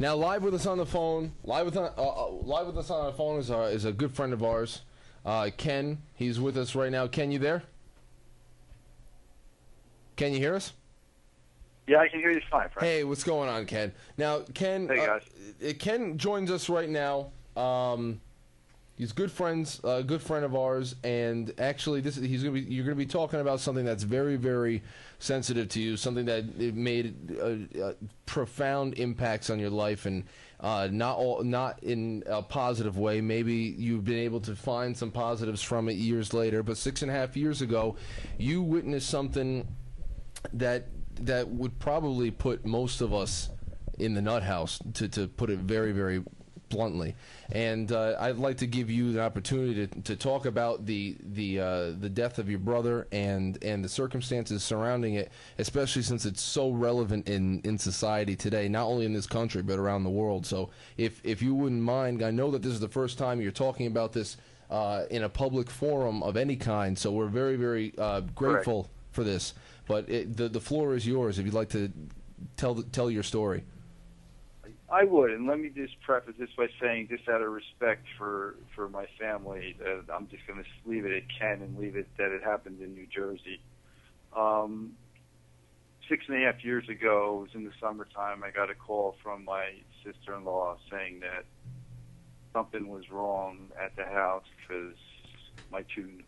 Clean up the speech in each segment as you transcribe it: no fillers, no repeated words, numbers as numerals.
Now, live with us on the phone, live with us on the phone is a good friend of ours, Ken. He's with us right now. Ken, you there? Can you hear us? Yeah, I can hear you fine, Frank. Hey, what's going on, Ken? Now, Ken, Hey, guys. Ken joins us right now. He's good friends, a good friend of ours, and actually, you're gonna be talking about something that's very, very sensitive to you, something that it made profound impacts on your life, and not in a positive way. Maybe you've been able to find some positives from it years later, but 6.5 years ago, you witnessed something that would probably put most of us in the nut house, to put it very, very bluntly. And I'd like to give you the opportunity to talk about the death of your brother and the circumstances surrounding it, especially since it's so relevant in society today, not only in this country but around the world. So if you wouldn't mind, I know that this is the first time you're talking about this in a public forum of any kind, so we're very, very grateful Correct. for this. But the floor is yours if you'd like to tell your story. I would, and let me just preface this by saying, just out of respect for my family, I'm just going to leave it at Ken and leave it that it happened in New Jersey. 6.5 years ago, it was in the summertime, I got a call from my sister-in-law saying that something was wrong at the house because my two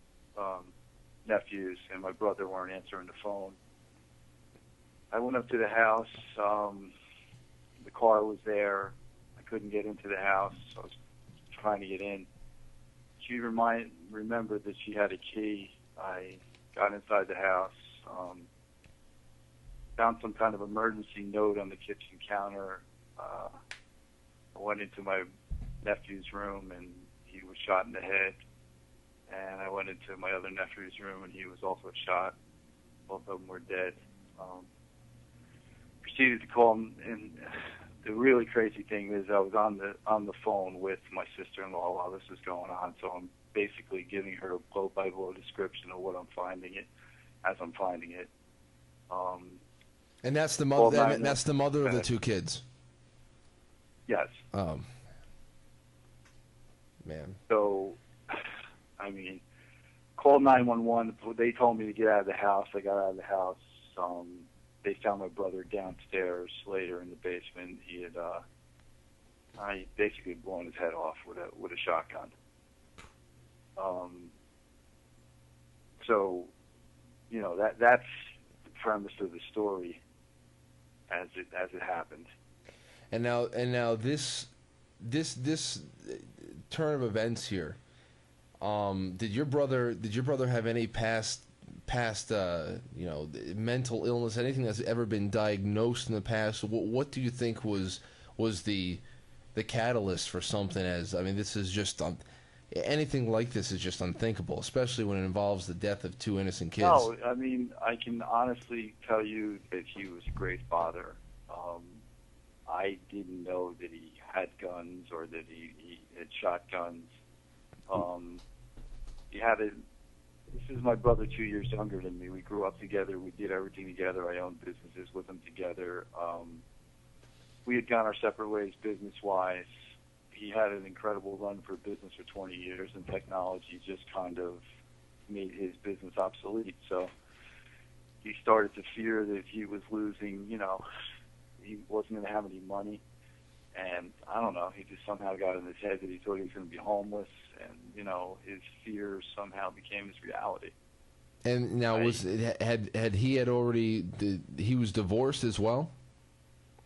nephews and my brother weren't answering the phone. I went up to the house. The car was there. I couldn't get into the house. I was trying to get in. She remembered that she had a key. I got inside the house, found some kind of emergency note on the kitchen counter. I went into my nephew's room, and he was shot in the head. And I went into my other nephew's room, and he was also shot. Both of them were dead. Proceeded to call him, and the really crazy thing is I was on the phone with my sister-in-law while this was going on, so I'm basically giving her a blow-by-blow description of what I'm finding it as I'm finding it. And that's the mother. That's the mother of the two kids. Yes. Man. So, I mean, called 911. They told me to get out of the house. I got out of the house. They found my brother downstairs later in the basement. He had I basically blown his head off with a shotgun. So, you know, that's the premise of the story as it happened. And now this turn of events here. Did your brother have any past mental illness, anything that's ever been diagnosed in the past? What do you think was the catalyst for something? This is just anything like this is just unthinkable, especially when it involves the death of two innocent kids. No, I mean, I can honestly tell you that he was a great father. I didn't know that he had guns or that he had shotguns. This is my brother 2 years younger than me. We grew up together. We did everything together. I owned businesses with him together. We had gone our separate ways business-wise. He had an incredible run for business for 20 years, and technology just kind of made his business obsolete. So he started to fear that he was losing, he wasn't going to have any money. And I don't know, he just somehow got in his head that he thought he was going to be homeless, and his fears somehow became his reality. And now, he was divorced as well?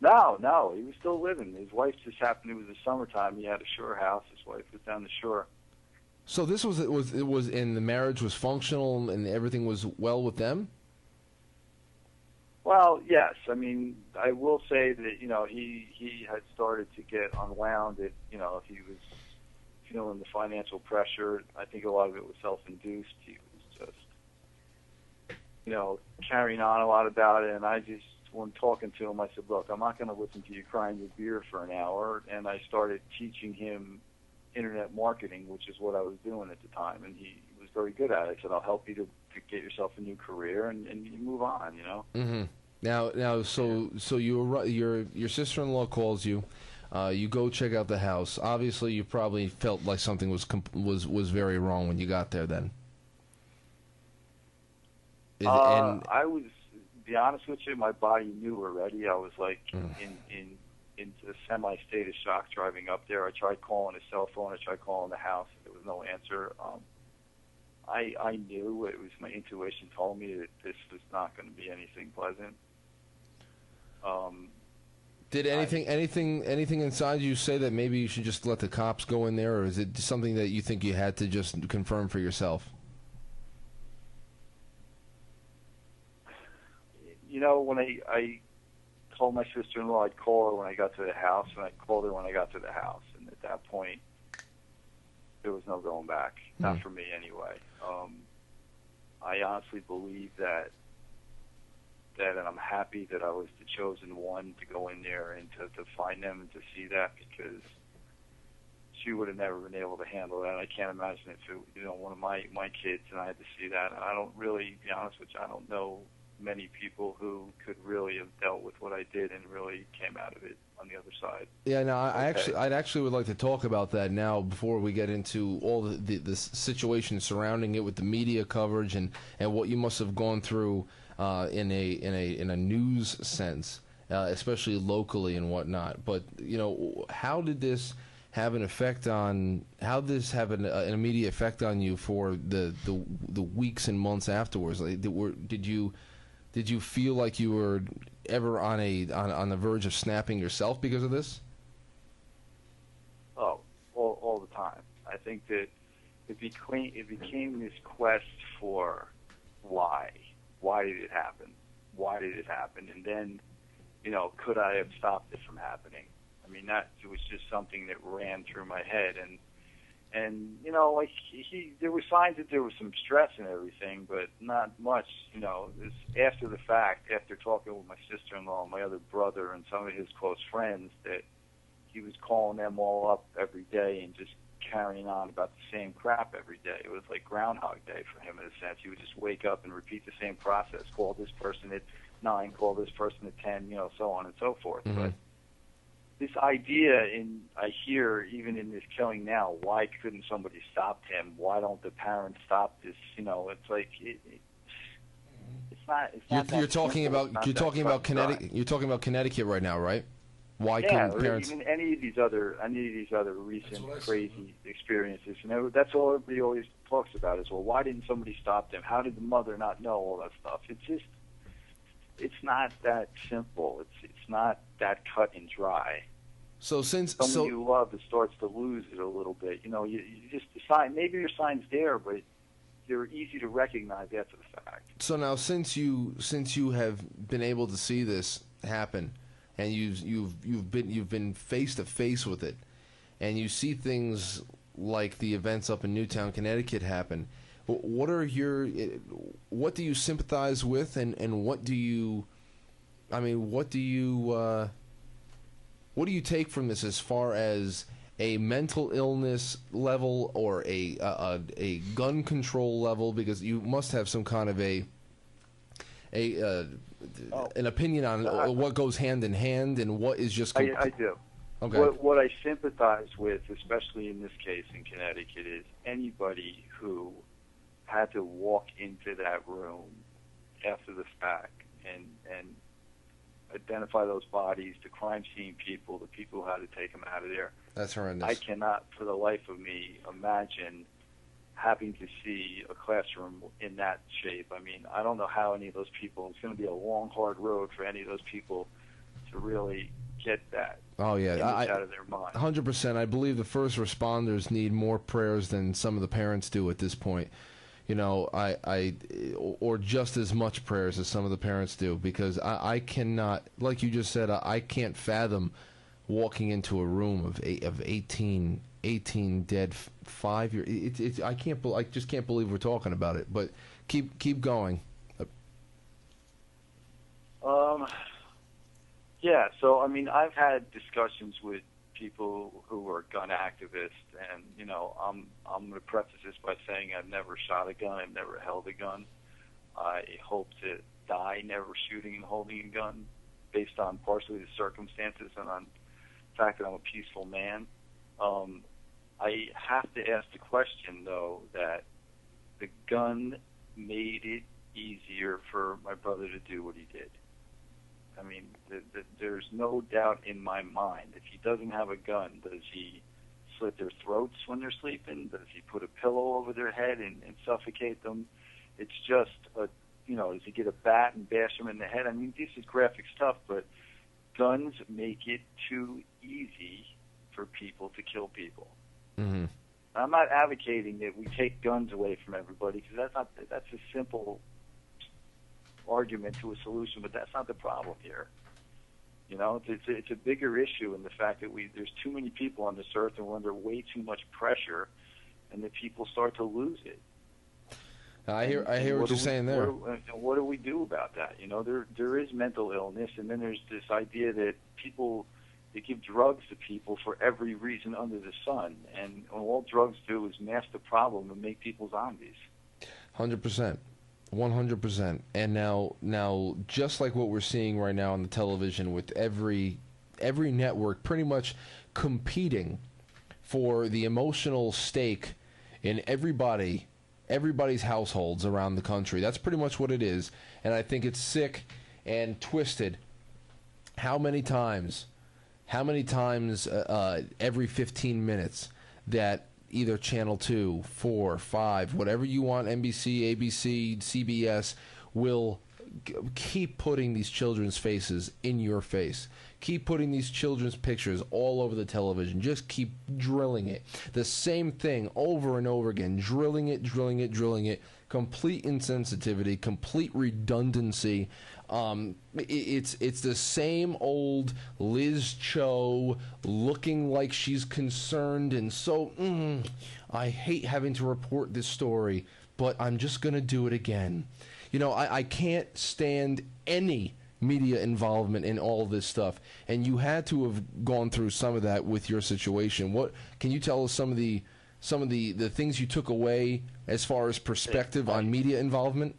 No, he was still living. His wife just happened. It was the summertime. He had a shore house. His wife was down the shore. So this was and the marriage was functional and everything was well with them? Well, yes. I mean, I will say that he had started to get unwound. He was feeling the financial pressure. I think a lot of it was self-induced. He was just carrying on a lot about it. And I just, when talking to him, I said, "Look, I'm not going to listen to you crying your beer for an hour." And I started teaching him internet marketing, which is what I was doing at the time, and he was very good at it. I said, "I'll help you to get yourself a new career and you move on." Mm-hmm. Now, so your sister-in-law calls you. You go check out the house. Obviously, you probably felt like something was very wrong when you got there. Then, I was, to be honest with you, my body knew already. I was like into a semi-state of shock driving up there. I tried calling a cell phone. I tried calling the house. There was no answer. I knew, it was, my intuition told me that this was not going to be anything pleasant. Did anything inside you say that maybe you should just let the cops go in there, or is it something that you think you had to just confirm for yourself? You know, when I told my sister-in-law I'd call her when I got to the house, and I called her when I got to the house, and at that point, there was no going back. Not for me, anyway. I honestly believe that, and I'm happy that I was the chosen one to go in there and to find them and to see that, because she would have never been able to handle that. I can't imagine if it, one of my kids and I had to see that. And I don't really, to be honest with you, I don't know many people who could really have dealt with what I did and really came out of it on the other side. Yeah, no, I'd actually would like to talk about that now before we get into all the situation surrounding it with the media coverage and what you must have gone through in a news sense, especially locally and whatnot. But how did this have an effect on? How did this have an immediate effect on you for the weeks and months afterwards? Like, did you feel like you were ever on the verge of snapping yourself because of this? Oh, all the time. I think that it became this quest for why. Why did it happen? Why did it happen? And then, could I have stopped it from happening? I mean, it was just something that ran through my head, and like there were signs that there was some stress and everything, but not much. After the fact, after talking with my sister-in-law and my other brother and some of his close friends, that he was calling them all up every day and just carrying on about the same crap every day. It was like Groundhog Day for him in a sense. He would just wake up and repeat the same process. Call this person at 9, call this person at 10, so on and so forth. Mm-hmm. But this idea, I hear even in this killing now, why couldn't somebody stop him? Why don't the parents stop this? It's like it's not. You're talking about Connecticut. You're talking about Connecticut right now, right? Why couldn't parents? Even any of these other recent crazy experiences. That's all everybody always talks about is, well, why didn't somebody stop them? How did the mother not know all that stuff? It's not that simple. It's not that cut and dry. So since someone you love, it starts to lose it a little bit. You just decide maybe your sign's there, but they're easy to recognize after the fact. So now, since you have been able to see this happen, and you've been face to face with it, and you see things like the events up in Newtown, Connecticut happen. What do you sympathize with, and what do you take from this as far as a mental illness level or a gun control level? Because you must have some kind of an opinion on what goes hand in hand and what is just. I do. Okay. What I sympathize with, especially in this case in Connecticut, is anybody who had to walk into that room after the fact and identify those bodies, the crime scene people, the people who had to take them out of there. That's horrendous. I cannot, for the life of me, imagine having to see a classroom in that shape. I mean, I don't know how any of those people, it's going to be a long, hard road for any of those people to really get that. Oh, yeah. Out of their mind. 100%. I believe the first responders need more prayers than some of the parents do at this point. Or just as much prayers as some of the parents do, because I cannot, like you just said, I can't fathom walking into a room of 18 dead 5 years. I just can't believe we're talking about it. But keep going. Yeah. So I mean, I've had discussions with people who are gun activists, and I'm going to preface this by saying I've never shot a gun, I've never held a gun. I hope to die never shooting and holding a gun, based on partially the circumstances and on fact that I'm a peaceful man. I have to ask the question, though, that the gun made it easier for my brother to do what he did. I mean, there's no doubt in my mind. If he doesn't have a gun, does he slit their throats when they're sleeping? Does he put a pillow over their head and suffocate them? It's just, does he get a bat and bash them in the head? I mean, this is graphic stuff, but guns make it too easy for people to kill people. Mm-hmm. I'm not advocating that we take guns away from everybody, because that's a simple argument to a solution, but that's not the problem here. It's a bigger issue in the fact that there's too many people on this earth, and we're under way too much pressure, and that people start to lose it. I hear what you're saying there. What do we do about that? There is mental illness, and then there's this idea that they give drugs to people for every reason under the sun, and all drugs do is mask the problem and make people zombies. 100%. 100%. And now, just like what we're seeing right now on the television, with every network pretty much competing for the emotional stake in everybody's households around the country. That's pretty much what it is. And I think it's sick and twisted how many times every 15 minutes that either Channel 2, 4, 5, whatever you want, NBC, ABC, CBS, will keep putting these children's faces in your face. Keep putting these children's pictures all over the television. Just keep drilling it. The same thing over and over again. Drilling it. Complete insensitivity, complete redundancy. It's the same old Liz Cho looking like she's concerned, and so I hate having to report this story, but I'm just going to do it again. I can't stand any media involvement in all this stuff, and you had to have gone through some of that with your situation. What can you tell us some of the things you took away as far as perspective on media involvement?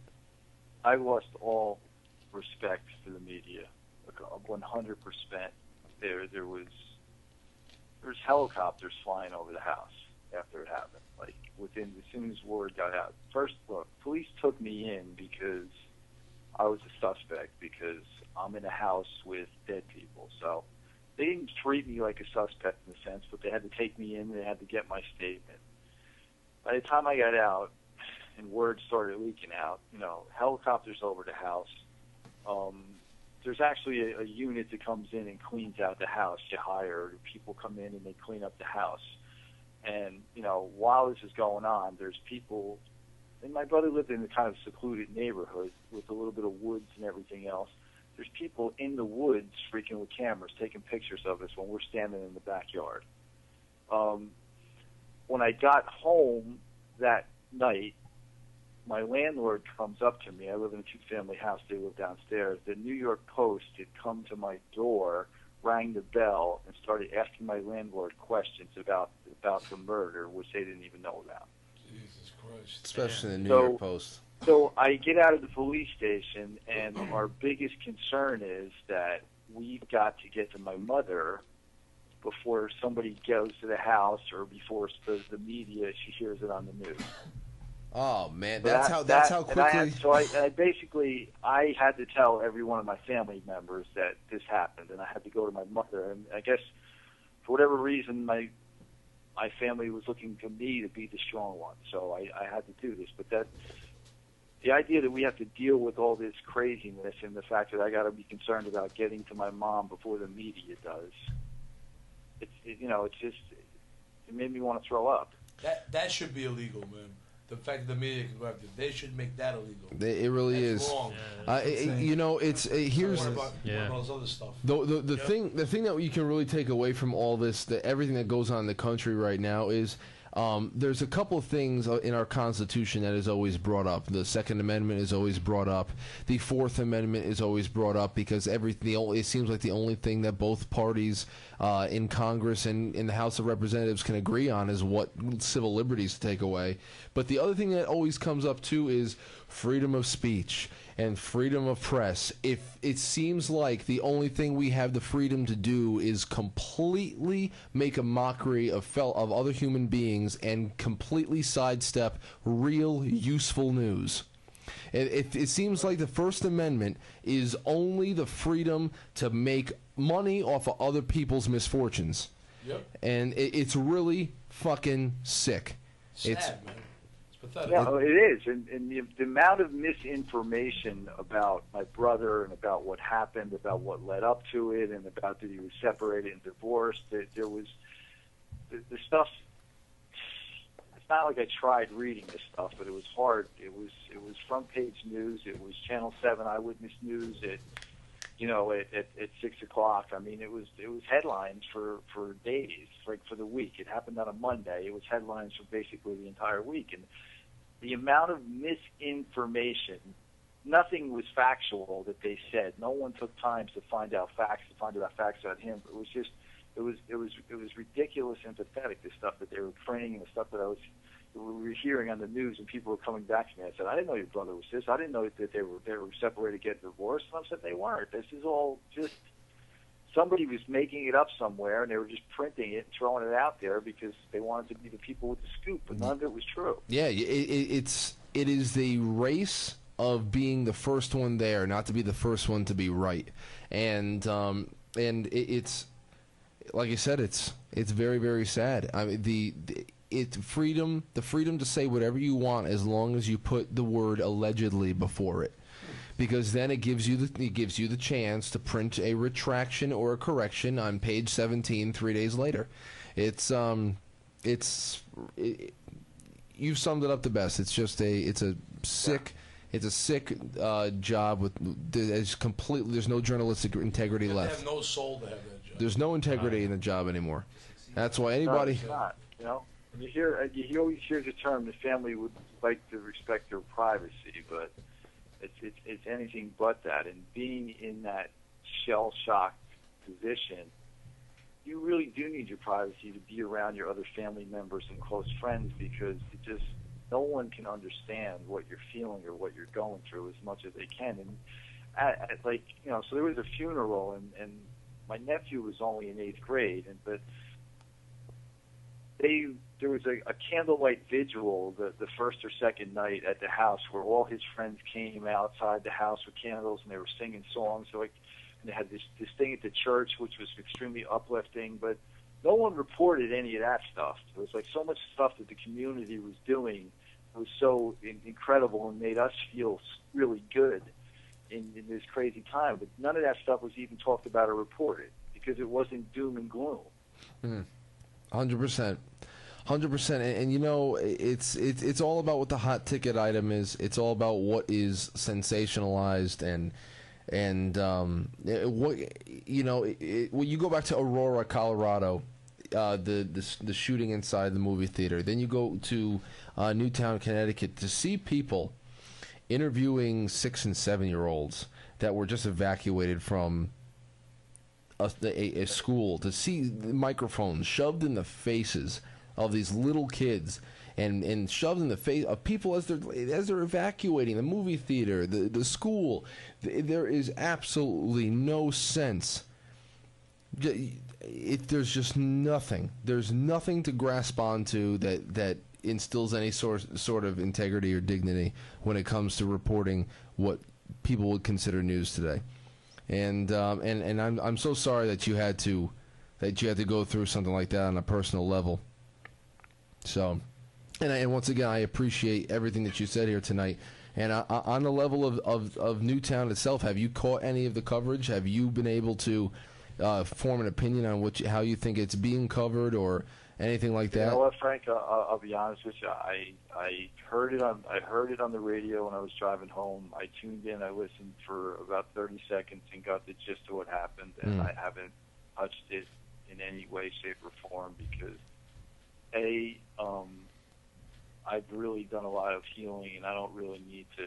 I lost all respect for the media, 100%. There was helicopters flying over the house after it happened. Like as soon as word got out. First, look, police took me in because I was a suspect, because I'm in a house with dead people. So they didn't treat me like a suspect in a sense, but they had to take me in. They had to get my statement. By the time I got out and word started leaking out, helicopters over the house. There's actually a unit that comes in and cleans out the house. You hire people come in and they clean up the house. And while this is going on, there's people. And my brother lived in a kind of secluded neighborhood with a little bit of woods and everything else. There's people in the woods freaking with cameras taking pictures of us when we're standing in the backyard. When I got home that night, my landlord comes up to me. I live in a two-family house. They live downstairs. The New York Post had come to my door, rang the bell, and started asking my landlord questions about the murder, which they didn't even know about. Jesus Christ. Especially the New York Post. So I get out of the police station, and our biggest concern is that we've got to get to my mother before somebody goes to the house or before the media, she hears it on the news. Oh man, that's how quickly. I had to tell every one of my family members that this happened, and I had to go to my mother. And I guess for whatever reason, my family was looking to me to be the strong one, so I had to do this. But the idea that we have to deal with all this craziness and the fact that I got to be concerned about getting to my mom before the media does, it made me want to throw up. That should be illegal, man. The fact that the media can go after they should make that illegal. It really That's is wrong. Here's about all this other stuff. The thing that you can really take away from all this, everything that goes on in the country right now is. There's a couple of things in our Constitution that is always brought up. The Second Amendment is always brought up. The Fourth Amendment is always brought up because it seems like the only thing that both parties in Congress and in the House of Representatives can agree on is what civil liberties to take away. But the other thing that always comes up too is freedom of speech and freedom of press, if it seems like the only thing we have the freedom to do is completely make a mockery of other human beings and completely sidestep real useful news. It seems like the First Amendment is only the freedom to make money off of other people's misfortunes. Yep. And it's really fucking sick. Sad, man. It's pathetic. Yeah, it is. And the amount of misinformation about my brother and about what happened, about what led up to it, and about that he was separated and divorced, there was the stuff. It's not like I tried reading this stuff, but it was hard. It was front page news. It was Channel 7 Eyewitness News at 6 o'clock. I mean, it was headlines for days, like for the week. It happened on a Monday. It was headlines for basically the entire week. And the amount of misinformation, nothing was factual that they said. No one took time to find out facts about him. It was just, it was ridiculous and pathetic, the stuff that they were printing and the stuff that we were hearing on the news, and people were coming back to me. I said, I didn't know your brother was this. I didn't know that they were separated, getting divorced. And I said, they weren't. This is all just somebody was making it up somewhere, and they were just printing it and throwing it out there because they wanted to be the people with the scoop, but none of it was true. Yeah, it is the race of being the first one there, not to be the first one to be right, and it's like I said, it's very, very sad. I mean, the freedom to say whatever you want as long as you put the word allegedly before it, because then it gives you the chance to print a retraction or a correction on page 17 3 days later. You've summed it up the best. It's a sick job with there's no journalistic integrity left. They have no soul to have that job. There's no integrity in the job anymore. That's why anybody. No, it's not, you always hear the term the family would like to respect their privacy, but it's anything but that. And being in that shell-shocked position, you really do need your privacy to be around your other family members and close friends, because no one can understand what you're feeling or what you're going through as much as they can. And so there was a funeral, and my nephew was only in 8th grade, but there was a candlelight vigil the first or second night at the house, where all his friends came outside the house with candles, and they were singing songs. And they had this thing at the church, which was extremely uplifting, but no one reported any of that stuff. There was like so much stuff that the community was doing was so incredible and made us feel really good in this crazy time. But none of that stuff was even talked about or reported because it wasn't doom and gloom. 100%. 100%. And it's all about what the hot ticket item is. It's all about what is sensationalized and what when you go back to Aurora, Colorado, the shooting inside the movie theater. Then you go to Newtown, Connecticut, to see people interviewing 6 and 7-year-olds that were just evacuated from a school, to see microphones shoved in the faces of these little kids and shoved in the face of people as they're evacuating the movie theater, the school. There is absolutely no sense. There's just nothing. There's nothing to grasp onto that instills any sort of integrity or dignity when it comes to reporting what people would consider news today. And I'm so sorry that you had to go through something like that on a personal level. So, and once again, I appreciate everything that you said here tonight. And on the level of Newtown itself, have you caught any of the coverage? Have you been able to form an opinion on how you think it's being covered or anything like that? You know what, Frank? I'll be honest with you. I heard it on the radio when I was driving home. I tuned in. I listened for about 30 seconds and got the gist of what happened. And I haven't touched it in any way, shape, or form because I've really done a lot of healing, and I don't really need to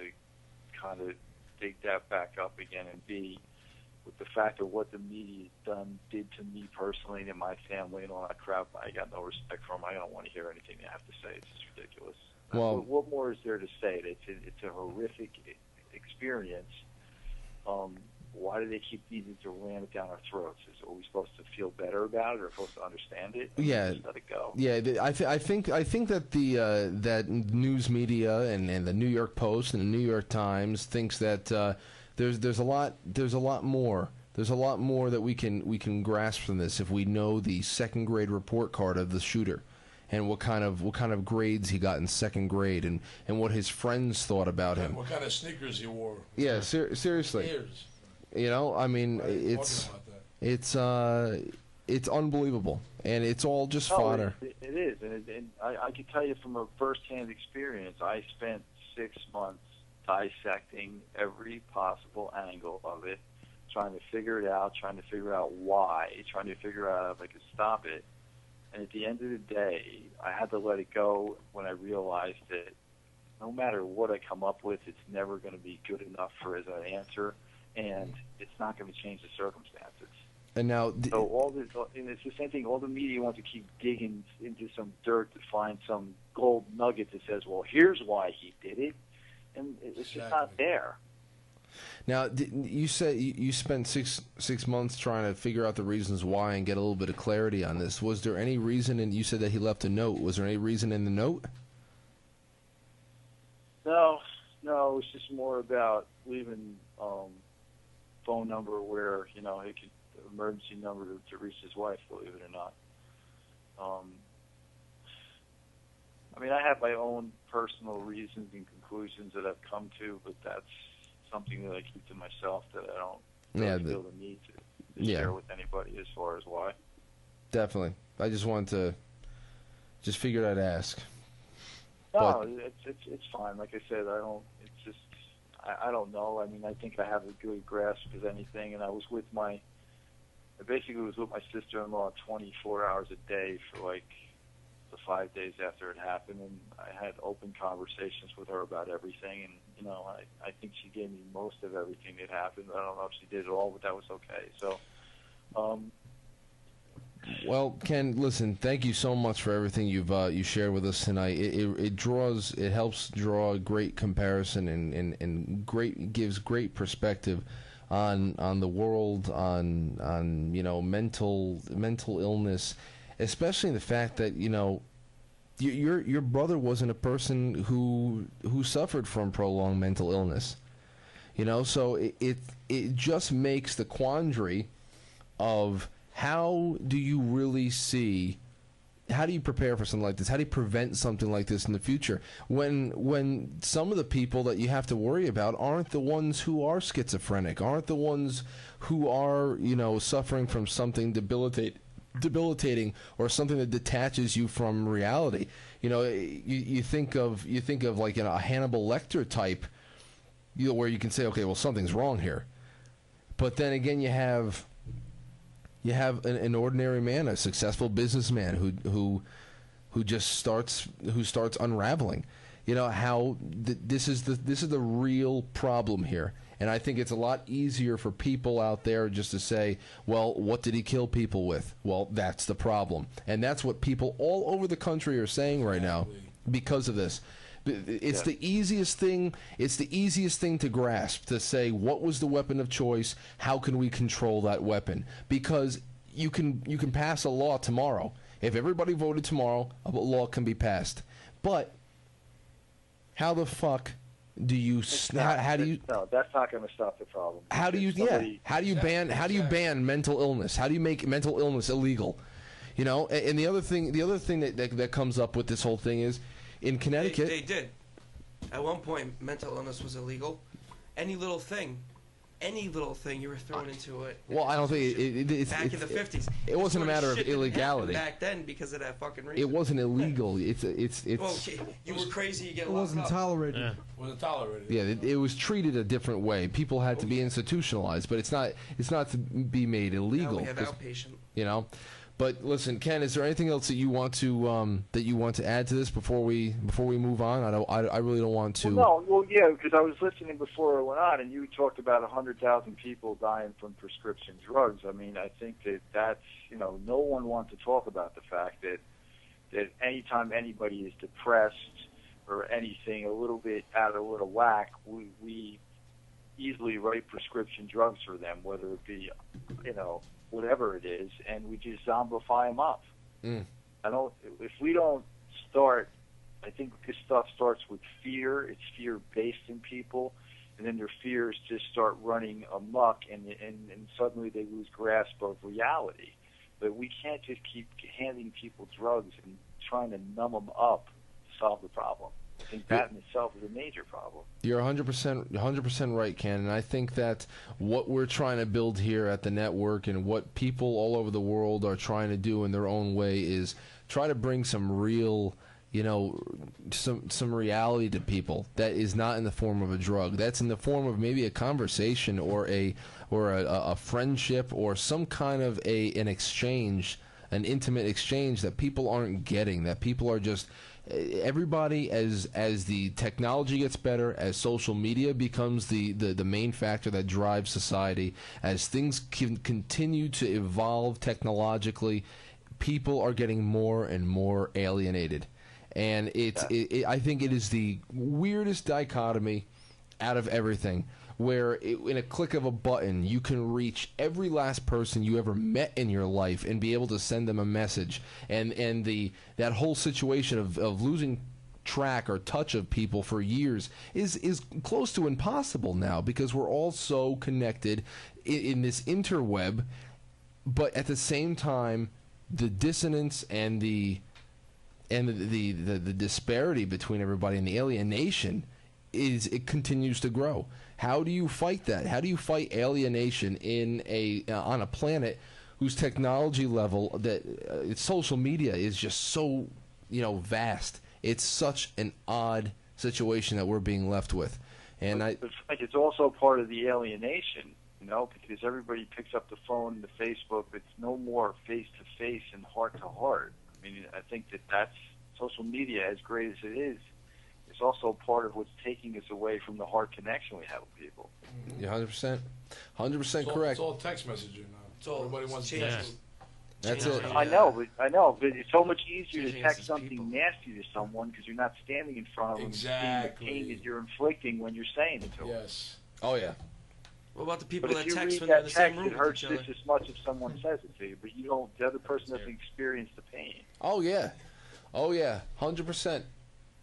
kind of dig that back up again. And B, with the fact of what the media did to me personally and my family and all that crap, I got no respect for them. I don't want to hear anything they have to say. It's just ridiculous. Well, what more is there to say? It's a horrific experience. Why do they keep needing to ram it down our throats? Are we supposed to feel better about it, or supposed to understand it? Yeah, just let it go. Yeah, I think that the that news media and the New York Post and the New York Times thinks that there's a lot more that we can grasp from this if we know the second grade report card of the shooter, and what kind of grades he got in second grade, and what his friends thought about him. What kind of sneakers he wore. Yeah, seriously. Years. You know, I mean, it's unbelievable, and it's all just fodder. It is, and I can tell you from a first-hand experience, I spent 6 months dissecting every possible angle of it, trying to figure it out, trying to figure out why, trying to figure out if I could stop it. And at the end of the day, I had to let it go when I realized that no matter what I come up with, it's never going to be good enough as an answer, and it's not going to change the circumstances. And now, so all this, and it's the same thing. All the media wants to keep digging into some dirt to find some gold nugget that says, "Well, here's why he did it," and it's just not there. Now, you said you spent six months trying to figure out the reasons why and get a little bit of clarity on this. Was there any reason? And you said that he left a note. Was there any reason in the note? No, it was just more about leaving phone number where he could emergency number to reach his wife. Believe it or not. I mean, I have my own personal reasons and conclusions that I've come to, but that's something that I keep to myself, that I don't feel the need to share with anybody as far as why. Definitely. I just wanted to figured I'd ask. No, it's fine. Like I said, I don't know. I mean, I think I have a good grasp of anything, and I basically was with my sister-in-law 24 hours a day for like the 5 days after it happened, and I had open conversations with her about everything, and I think she gave me most of everything that happened. I don't know if she did it all, but that was okay. So well, Ken, listen, thank you so much for everything you shared with us tonight. It helps draw a great comparison and gives great perspective on the world, on mental illness, especially the fact that your brother wasn't a person who suffered from prolonged mental illness. So it just makes the quandary of how do you prepare for something like this? How do you prevent something like this in the future when some of the people that you have to worry about aren't the ones who are schizophrenic, aren't the ones who are suffering from something debilitating or something that detaches you from reality? You think of like a Hannibal Lecter type, where you can say, okay, well, something's wrong here, but then again you have an ordinary man, a successful businessman who just starts unraveling. This is the real problem here. And I think it's a lot easier for people out there just to say, well, what did he kill people with? Well, that's the problem. And that's what people all over the country are saying right now because of this. It's the easiest thing. It's the easiest thing to grasp, to say, what was the weapon of choice? How can we control that weapon? Because you can pass a law tomorrow. If everybody voted tomorrow, a law can be passed. But how the fuck do you? How do you? No, that's not going to stop the problem. How do you? How do you ban? How do you ban mental illness? How do you make mental illness illegal? And the other thing that comes up with this whole thing is, in Connecticut, they did. At one point, mental illness was illegal. Any little thing you were thrown into it. Well, I don't think it's back in the 50s. It wasn't a matter of illegality back then because of that fucking reason. It wasn't illegal. It's. Well, you were crazy. You get it locked wasn't up. tolerated. Yeah. Wasn't tolerated. Yeah, it was treated a different way. People had to be institutionalized, but it's not to be made illegal. Now we have outpatient. But listen, Ken, is there anything else that you want to add to this before we move on? I really don't want to. Well, yeah, because I was listening before I went on, and you talked about 100,000 people dying from prescription drugs. I mean, I think that's no one wants to talk about the fact that anytime anybody is depressed or anything a little bit out of whack, we easily write prescription drugs for them, whether it be, whatever it is, and we just zombify them up. If we don't start, I think this stuff starts with fear. It's fear-based in people, and then their fears just start running amok, and suddenly they lose grasp of reality. But we can't just keep handing people drugs and trying to numb them up to solve the problem. I think that in itself is a major problem. You're 100% right, Ken. And I think that what we're trying to build here at the network and what people all over the world are trying to do in their own way is try to bring some real, some reality to people that is not in the form of a drug. That's in the form of maybe a conversation or a friendship or some kind of an exchange, an intimate exchange that people aren't getting, that people are just everybody as the technology gets better, as social media becomes the main factor that drives society, as things can continue to evolve technologically, people are getting more and more alienated. And I think it is the weirdest dichotomy out of everything, where in a click of a button you can reach every last person you ever met in your life and be able to send them a message, and that whole situation of losing track or touch of people for years is close to impossible now, because we're all so connected in this interweb. But at the same time, the dissonance and the disparity between everybody and the alienation it continues to grow. How do you fight that? How do you fight alienation on a planet whose technology level, that social media is just so vast? It's such an odd situation that we're being left with, and it's also part of the alienation, because everybody picks up the phone and the Facebook. It's no more face to face and heart to heart. I mean, I think that's social media, as great as it is. It's also part of what's taking us away from the heart connection we have with people. You're 100% correct. It's all text messaging now. Everybody wants to text. That's it. I know, but it's so much easier to text something nasty to someone because you're not standing in front of them and seeing the pain that you're inflicting when you're saying it to them. Yes. Oh, yeah. What about the people But that if you text read when they're in that the same text, room it with hurts each other? just as much if someone says it to you, but the other person doesn't experience the pain. Oh, yeah. 100%.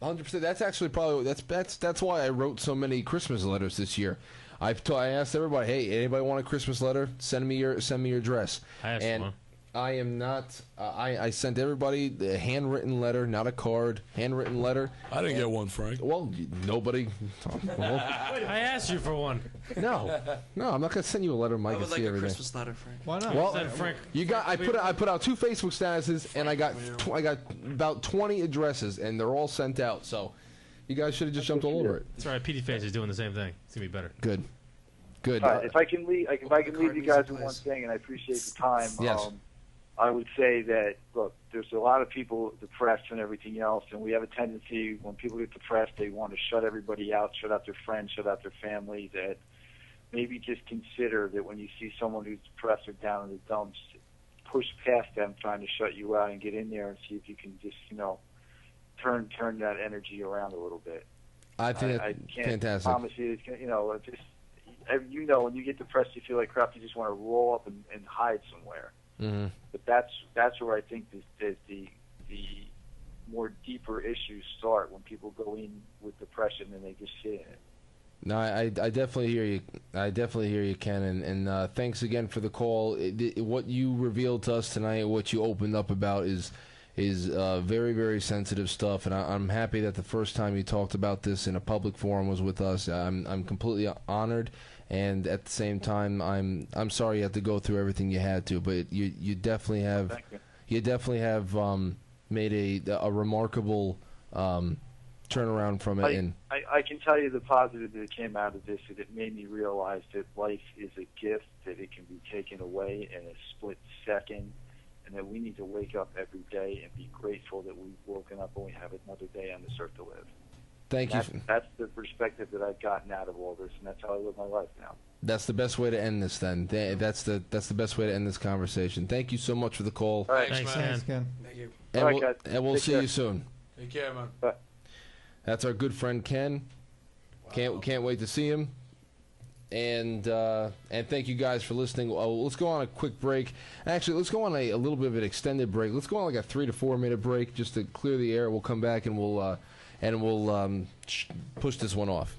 100%. That's actually probably that's why I wrote so many Christmas letters this year. I asked everybody, hey, anybody want a Christmas letter? Send me your address. I asked one. I am not. I sent everybody a handwritten letter, not a card. Handwritten letter. I didn't get one, Frank. Well, nobody. Well, I asked you for one. no, I'm not gonna send you a letter, Mike. I would like see a everything. Christmas letter, Frank. Why not? Well, Frank. I put out 2 Facebook statuses, and I got about 20 addresses, and they're all sent out. So, you guys should have just jumped all over it. That's right. PD Face is doing the same thing. It's gonna be better. Good. All right, if I can leave you guys with one thing, and I appreciate the time. Yes. I would say that, look, there's a lot of people depressed and everything else, and we have a tendency, when people get depressed, they want to shut everybody out, shut out their friends, shut out their family, that maybe just consider that when you see someone who's depressed or down in the dumps, push past them trying to shut you out and get in there and see if you can just, turn that energy around a little bit. I think I that's can't fantastic. promise you, it's just, when you get depressed, you feel like crap, you just want to roll up and hide somewhere. Mm-hmm. But that's where I think the more deeper issues start, when people go in with depression and they just sit in it. No, I definitely hear you. I definitely hear you, Ken. And thanks again for the call. What you revealed to us tonight, what you opened up about, is very, very sensitive stuff. And I'm happy that the first time you talked about this in a public forum was with us. I'm completely honored. And at the same time, I'm sorry you had to go through everything you had to, but you definitely have made a remarkable turnaround from it. I can tell you the positive that came out of this is it made me realize that life is a gift, that it can be taken away in a split second, and that we need to wake up every day and be grateful that we've woken up and we have another day on this earth to live. Thank you. That's the perspective that I've gotten out of all this, and that's how I live my life now. That's the best way to end this. Then that's the best way to end this conversation. Thank you so much for the call. All right. Thanks, Thanks, Ken. Ken. Thank you. And All right, guys. we'll Take see care. you soon. Take care, man. Bye. That's our good friend Ken. Can't wait to see him. And thank you guys for listening. Let's go on a quick break. Actually, let's go on a little bit of an extended break. Let's go on like a 3 to 4 minute break just to clear the air. We'll come back and we'll push this one off.